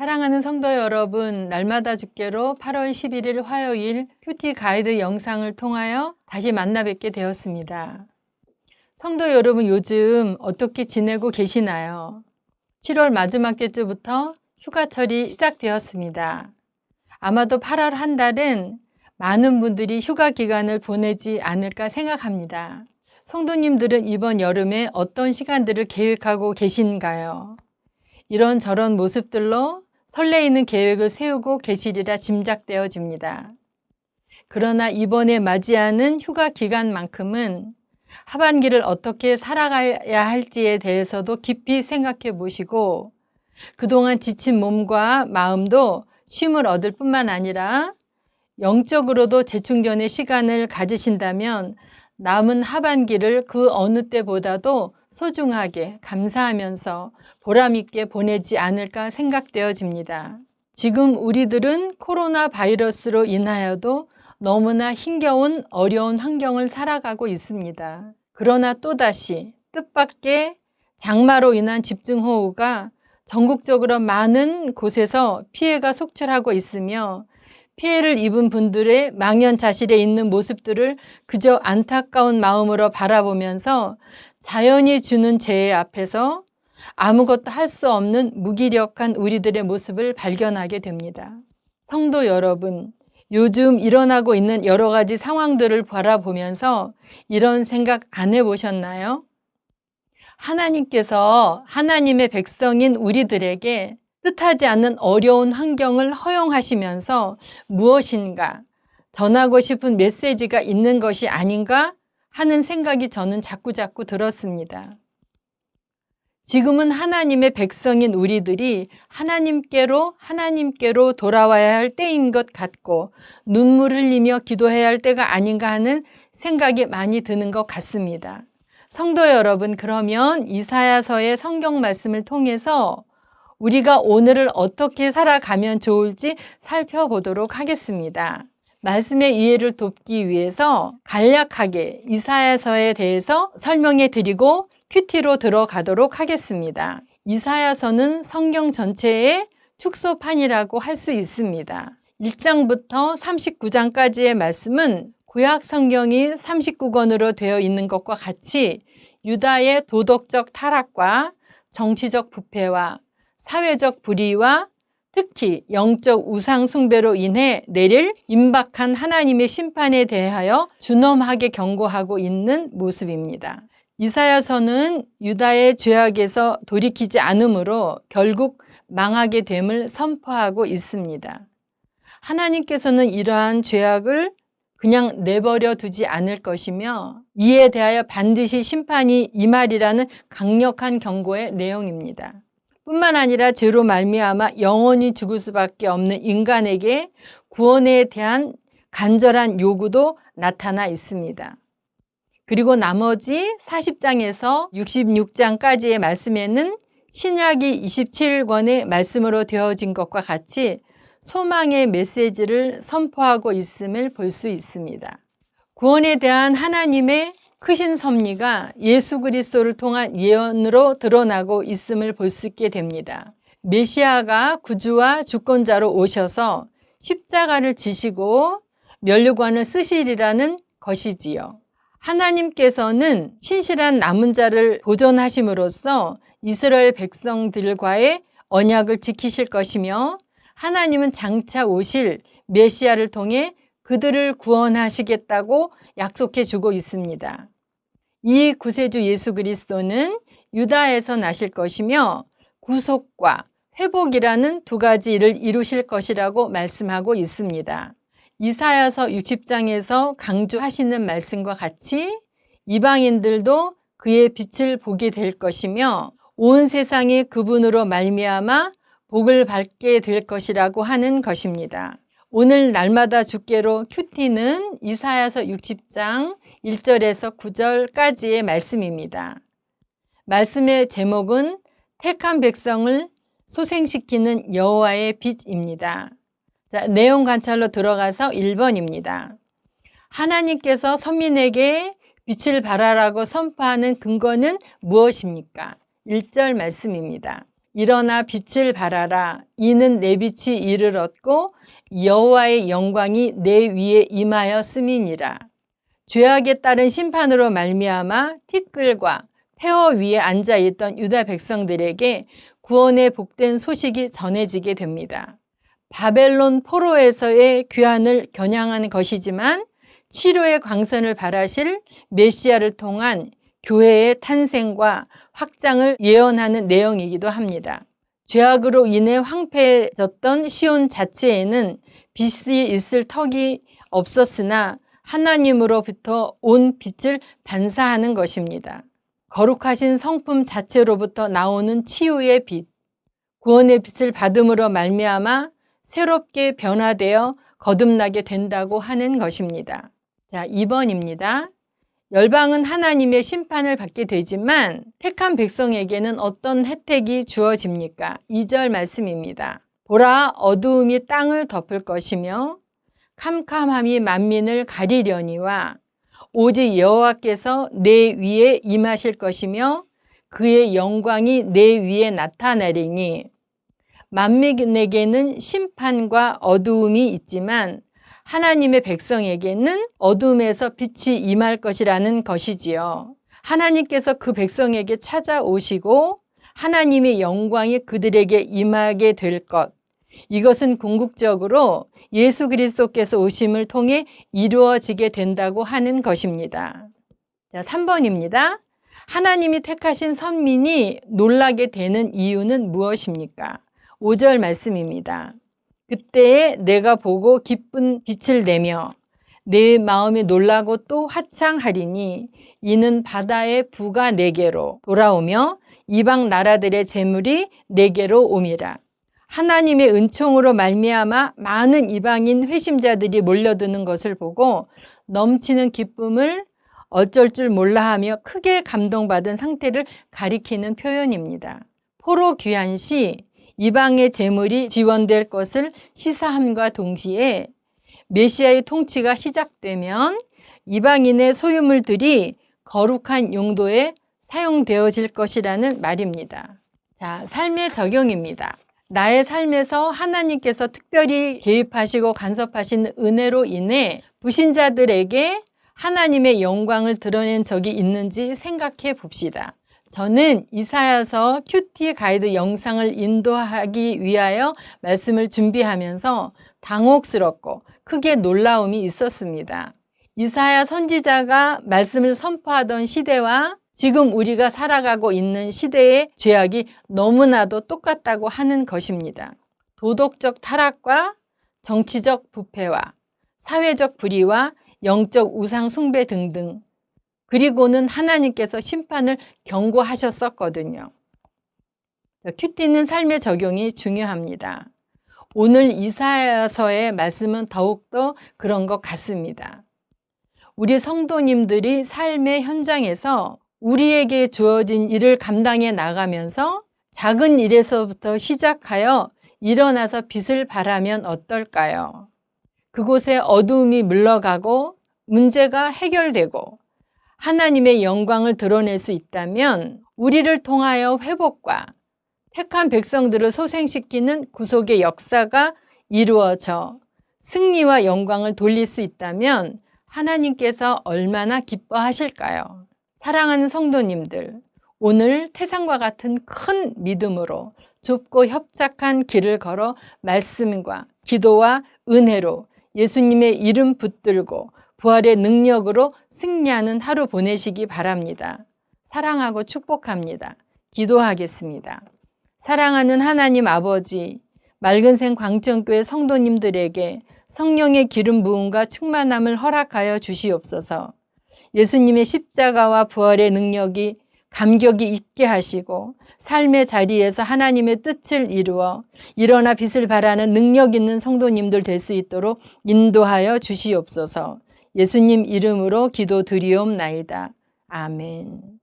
사랑하는 성도 여러분, 날마다 주께로 8월 11일 화요일 큐티 가이드 영상을 통하여 다시 만나 뵙게 되었습니다. 성도 여러분, 요즘 어떻게 지내고 계시나요? 7월 마지막 주부터 휴가철이 시작되었습니다. 아마도 8월 한 달은 많은 분들이 휴가 기간을 보내지 않을까 생각합니다. 성도님들은 이번 여름에 어떤 시간들을 계획하고 계신가요? 이런저런 모습들로 설레이는 계획을 세우고 계시리라 짐작되어집니다. 그러나 이번에 맞이하는 휴가 기간만큼은 하반기를 어떻게 살아가야 할지에 대해서도 깊이 생각해 보시고 그동안 지친 몸과 마음도 쉼을 얻을 뿐만 아니라 영적으로도 재충전의 시간을 가지신다면 남은 하반기를 그 어느 때보다도 소중하게 감사하면서 보람있게 보내지 않을까 생각되어집니다. 지금 우리들은 코로나 바이러스로 인하여도 너무나 힘겨운 어려운 환경을 살아가고 있습니다. 그러나 또다시 뜻밖의 장마로 인한 집중호우가 전국적으로 많은 곳에서 피해가 속출하고 있으며 피해를 입은 분들의 망연자실에 있는 모습들을 그저 안타까운 마음으로 바라보면서 자연이 주는 재해 앞에서 아무것도 할 수 없는 무기력한 우리들의 모습을 발견하게 됩니다. 성도 여러분, 요즘 일어나고 있는 여러 가지 상황들을 바라보면서 이런 생각 안 해보셨나요? 하나님께서 하나님의 백성인 우리들에게 뜻하지 않는 어려운 환경을 허용하시면서 무엇인가 전하고 싶은 메시지가 있는 것이 아닌가 하는 생각이 저는 자꾸자꾸 들었습니다. 지금은 하나님의 백성인 우리들이 하나님께로 돌아와야 할 때인 것 같고 눈물 흘리며 기도해야 할 때가 아닌가 하는 생각이 많이 드는 것 같습니다. 성도 여러분, 그러면 이사야서의 성경 말씀을 통해서 우리가 오늘을 어떻게 살아가면 좋을지 살펴보도록 하겠습니다. 말씀의 이해를 돕기 위해서 간략하게 이사야서에 대해서 설명해 드리고 큐티로 들어가도록 하겠습니다. 이사야서는 성경 전체의 축소판이라고 할 수 있습니다. 1장부터 39장까지의 말씀은 구약 성경이 39권으로 되어 있는 것과 같이 유다의 도덕적 타락과 정치적 부패와 사회적 불의와 특히 영적 우상 숭배로 인해 내릴 임박한 하나님의 심판에 대하여 준엄하게 경고하고 있는 모습입니다. 이사야서는 유다의 죄악에서 돌이키지 않으므로 결국 망하게 됨을 선포하고 있습니다. 하나님께서는 이러한 죄악을 그냥 내버려 두지 않을 것이며 이에 대하여 반드시 심판이 임하리라는 강력한 경고의 내용입니다. 뿐만 아니라 죄로 말미암아 영원히 죽을 수밖에 없는 인간에게 구원에 대한 간절한 요구도 나타나 있습니다. 그리고 나머지 40장에서 66장까지의 말씀에는 신약이 27권의 말씀으로 되어진 것과 같이 소망의 메시지를 선포하고 있음을 볼 수 있습니다. 구원에 대한 하나님의 크신 섭리가 예수 그리스도를 통한 예언으로 드러나고 있음을 볼 수 있게 됩니다. 메시아가 구주와 주권자로 오셔서 십자가를 지시고 면류관을 쓰시리라는 것이지요. 하나님께서는 신실한 남은 자를 보존하심으로써 이스라엘 백성들과의 언약을 지키실 것이며 하나님은 장차 오실 메시아를 통해 그들을 구원하시겠다고 약속해 주고 있습니다. 이 구세주 예수 그리스도는 유다에서 나실 것이며 구속과 회복이라는 두 가지 일을 이루실 것이라고 말씀하고 있습니다. 이사야서 60장에서 강조하시는 말씀과 같이 이방인들도 그의 빛을 보게 될 것이며 온 세상이 그분으로 말미암아 복을 받게 될 것이라고 하는 것입니다. 오늘 날마다 주께로 큐티는 이사야서 60장 1절에서 9절까지의 말씀입니다. 말씀의 제목은 택한 백성을 소생시키는 여호와의 빛입니다. 자, 내용 관찰로 들어가서 1번입니다. 하나님께서 선민에게 빛을 발하라고 선포하는 근거는 무엇입니까? 1절 말씀입니다. 일어나 빛을 발하라. 이는 내 빛이 이를 얻고 여호와의 영광이 내 위에 임하였음이니라. 죄악에 따른 심판으로 말미암아 티끌과 폐허 위에 앉아있던 유다 백성들에게 구원의 복된 소식이 전해지게 됩니다. 바벨론 포로에서의 귀환을 겨냥한 것이지만 치료의 광선을 발하실 메시아를 통한 교회의 탄생과 확장을 예언하는 내용이기도 합니다. 죄악으로 인해 황폐해졌던 시온 자체에는 빛이 있을 턱이 없었으나 하나님으로부터 온 빛을 반사하는 것입니다. 거룩하신 성품 자체로부터 나오는 치유의 빛, 구원의 빛을 받음으로 말미암아 새롭게 변화되어 거듭나게 된다고 하는 것입니다. 자, 2번입니다. 열방은 하나님의 심판을 받게 되지만 택한 백성에게는 어떤 혜택이 주어집니까? 2절 말씀입니다. 보라, 어두움이 땅을 덮을 것이며 캄캄함이 만민을 가리려니와 오직 여호와께서 내 위에 임하실 것이며 그의 영광이 내 위에 나타나리니 만민에게는 심판과 어두움이 있지만 하나님의 백성에게는 어둠에서 빛이 임할 것이라는 것이지요. 하나님께서 그 백성에게 찾아오시고 하나님의 영광이 그들에게 임하게 될 것. 이것은 궁극적으로 예수 그리스도께서 오심을 통해 이루어지게 된다고 하는 것입니다. 자, 3번입니다. 하나님이 택하신 선민이 놀라게 되는 이유는 무엇입니까? 5절 말씀입니다. 그때에 내가 보고 기쁜 빛을 내며 내 마음이 놀라고 또 화창하리니 이는 바다의 부가 내게로 돌아오며 이방 나라들의 재물이 내게로 옴이라. 하나님의 은총으로 말미암아 많은 이방인 회심자들이 몰려드는 것을 보고 넘치는 기쁨을 어쩔 줄 몰라하며 크게 감동받은 상태를 가리키는 표현입니다. 포로 귀환 시 이방의 재물이 지원될 것을 시사함과 동시에 메시아의 통치가 시작되면 이방인의 소유물들이 거룩한 용도에 사용되어질 것이라는 말입니다. 자, 삶의 적용입니다. 나의 삶에서 하나님께서 특별히 개입하시고 간섭하신 은혜로 인해 불신자들에게 하나님의 영광을 드러낸 적이 있는지 생각해 봅시다. 저는 이사야서 큐티 가이드 영상을 인도하기 위하여 말씀을 준비하면서 당혹스럽고 크게 놀라움이 있었습니다. 이사야 선지자가 말씀을 선포하던 시대와 지금 우리가 살아가고 있는 시대의 죄악이 너무나도 똑같다고 하는 것입니다. 도덕적 타락과 정치적 부패와 사회적 불의와 영적 우상 숭배 등등, 그리고는 하나님께서 심판을 경고하셨었거든요. 큐티는 삶의 적용이 중요합니다. 오늘 이사야서의 말씀은 더욱더 그런 것 같습니다. 우리 성도님들이 삶의 현장에서 우리에게 주어진 일을 감당해 나가면서 작은 일에서부터 시작하여 일어나서 빛을 발하면 어떨까요? 그곳에 어두움이 물러가고 문제가 해결되고 하나님의 영광을 드러낼 수 있다면 우리를 통하여 회복과 택한 백성들을 소생시키는 구속의 역사가 이루어져 승리와 영광을 돌릴 수 있다면 하나님께서 얼마나 기뻐하실까요? 사랑하는 성도님들, 오늘 태산과 같은 큰 믿음으로 좁고 협착한 길을 걸어 말씀과 기도와 은혜로 예수님의 이름 붙들고 부활의 능력으로 승리하는 하루 보내시기 바랍니다. 사랑하고 축복합니다. 기도하겠습니다. 사랑하는 하나님 아버지, 맑은생 광천교회 성도님들에게 성령의 기름 부음과 충만함을 허락하여 주시옵소서. 예수님의 십자가와 부활의 능력이 감격이 있게 하시고 삶의 자리에서 하나님의 뜻을 이루어 일어나 빛을 발하는 능력 있는 성도님들 될 수 있도록 인도하여 주시옵소서. 예수님 이름으로 기도드리옵나이다. 아멘.